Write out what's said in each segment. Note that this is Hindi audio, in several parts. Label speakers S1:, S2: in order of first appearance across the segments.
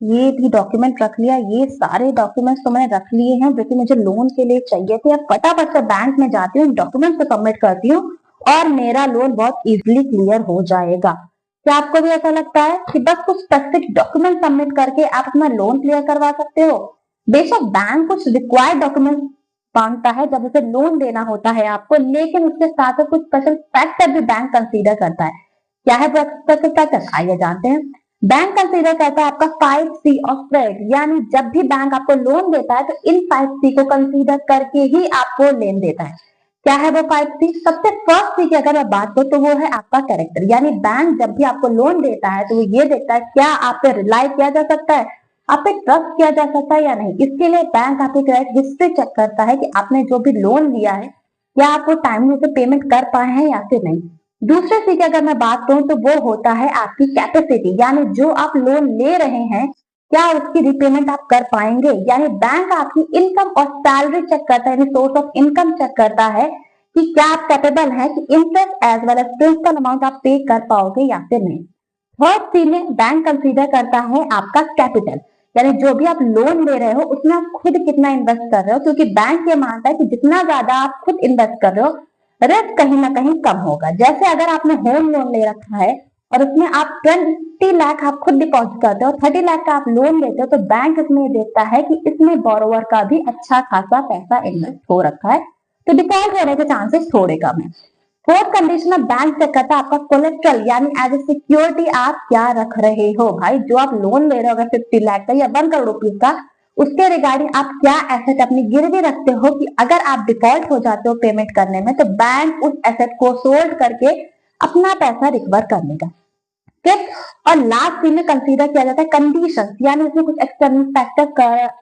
S1: ये भी डॉक्यूमेंट रख लिया, ये सारे डॉक्यूमेंट्स तो मैंने रख लिए हैं जो कि मुझे लोन के लिए चाहिए थे। अब फटाफट से बैंक में जाती हूँ, डॉक्यूमेंट को सबमिट करती हूँ और मेरा लोन बहुत इजीली क्लियर हो जाएगा। क्या आपको भी ऐसा लगता है कि बस कुछ स्पेसिफिक डॉक्यूमेंट सबमिट करके आप अपना लोन क्लियर करवा सकते हो? बेशक बैंक कुछ रिक्वायर्ड डॉक्यूमेंट मांगता है जब उसे लोन देना होता है आपको, लेकिन उसके साथ साथ कुछ स्पेशल फैक्टर भी बैंक कंसीडर करता है। क्या है स्पेशल फैक्टर, आइए जानते हैं। बैंक कंसीडर करता है आपका 5C ऑफ क्रेडिट, यानी जब भी बैंक आपको लोन देता है तो इन 5C को कंसीडर करके ही आपको लोन देता है। क्या है वो 5C? सबसे फर्स्ट सी की अगर मैं बात करूं तो वो है आपका कैरेक्टर, यानी बैंक जब भी आपको लोन देता है तो वो ये देखता है क्या आप पे रिलाई किया जा सकता है, आप पे ट्रस्ट किया जा सकता है या नहीं। इसके लिए बैंक आपकी क्रेडिट हिस्ट्री चेक करता है कि आपने जो भी लोन लिया है क्या आप वो टाइम से पेमेंट कर पाए हैं या फिर नहीं। दूसरे सी की अगर मैं बात करूं तो वो होता है आपकी कैपेसिटी, यानी जो आप लोन ले रहे हैं क्या उसकी रिपेमेंट आप कर पाएंगे। यानी बैंक आपकी इनकम और सैलरी चेक करता है, यानी सोर्स ऑफ इनकम चेक करता है कि क्या आप कैपेबल हैं कि interest as well as principal amount आप पे कर पाओगे या फिर नहीं। थर्ड सी में बैंक कंसीडर करता है आपका कैपिटल, यानी जो भी आप लोन ले रहे हो उसमें आप खुद कितना इन्वेस्ट कर रहे हो, क्योंकि बैंक ये मानता है कि जितना ज्यादा आप खुद इन्वेस्ट कर रहे हो रिस्क कहीं ना कहीं कम होगा। जैसे अगर आपने होम लोन ले रखा है और उसमें आप 20 लाख आप खुद डिपॉजिट करते हो, 30 लाख का आप लोन लेते हो, तो बैंक इसमें देखता है कि इसमें बोरोवर का भी अच्छा खासा पैसा इन्वेस्ट हो रखा है, तो डिफॉल्ट होने के चांसेस थोड़े कम है। फोर्थ कंडीशन में बैंक चेक करता है आपका कोलेस्ट्रल, यानी एज ए सिक्योरिटी आप क्या रख रहे हो। भाई जो आप लोन ले रहे हो अगर 50 लाख का या 1 करोड़ रुपीज का, उसके रिगार्डिंग आप क्या एसेट अपनी गिरवी रखते हो कि अगर आप डिफॉल्ट हो जाते हो पेमेंट करने में तो बैंक उस एसेट को सोल्ड करके अपना पैसा रिकवर कर लेगा। फिफ्थ और लास्ट सी में कंसीडर किया जाता है कंडीशन, यानी उसमें कुछ एक्सटर्नल फैक्टर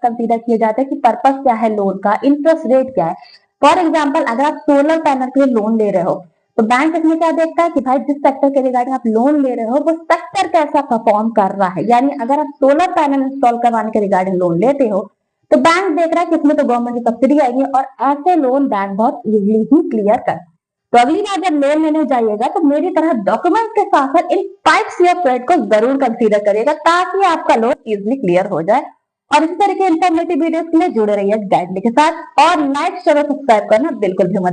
S1: कंसीडर किए जाते हैं कि पर्पस क्या है लोन का, इंटरेस्ट रेट क्या है। फॉर एग्जाम्पल अगर आप सोलर पैनल के लिए लोन ले रहे हो तो बैंक इसमें क्या देखता है कि भाई जिस सेक्टर के रिगार्डिंग आप लोन ले रहे हो वो सेक्टर कैसा परफॉर्म कर रहा है। यानी अगर आप सोलर पैनल इंस्टॉल करवाने के रिगार्डिंग लोन लेते हो तो बैंक देख रहा है कि इसमें तो गवर्नमेंट की सब्सिडी आएगी और ऐसे लोन बैंक बहुत इजीली ही क्लियर कर। तो अगली बार जब लोन लेने जाइएगा तो मेरी तरह डॉक्यूमेंट के साथ साथ इन 5 ऑफ क्रेडिट को जरूर कंसीडर करिएगा ताकि आपका लोन इजीली क्लियर हो जाए। और इस तरह के इंफॉर्मेटिव वीडियोस के लिए जुड़े रहिए गाइडली के साथ और लाइक शेयर और सब्सक्राइब करना बिल्कुल भी मत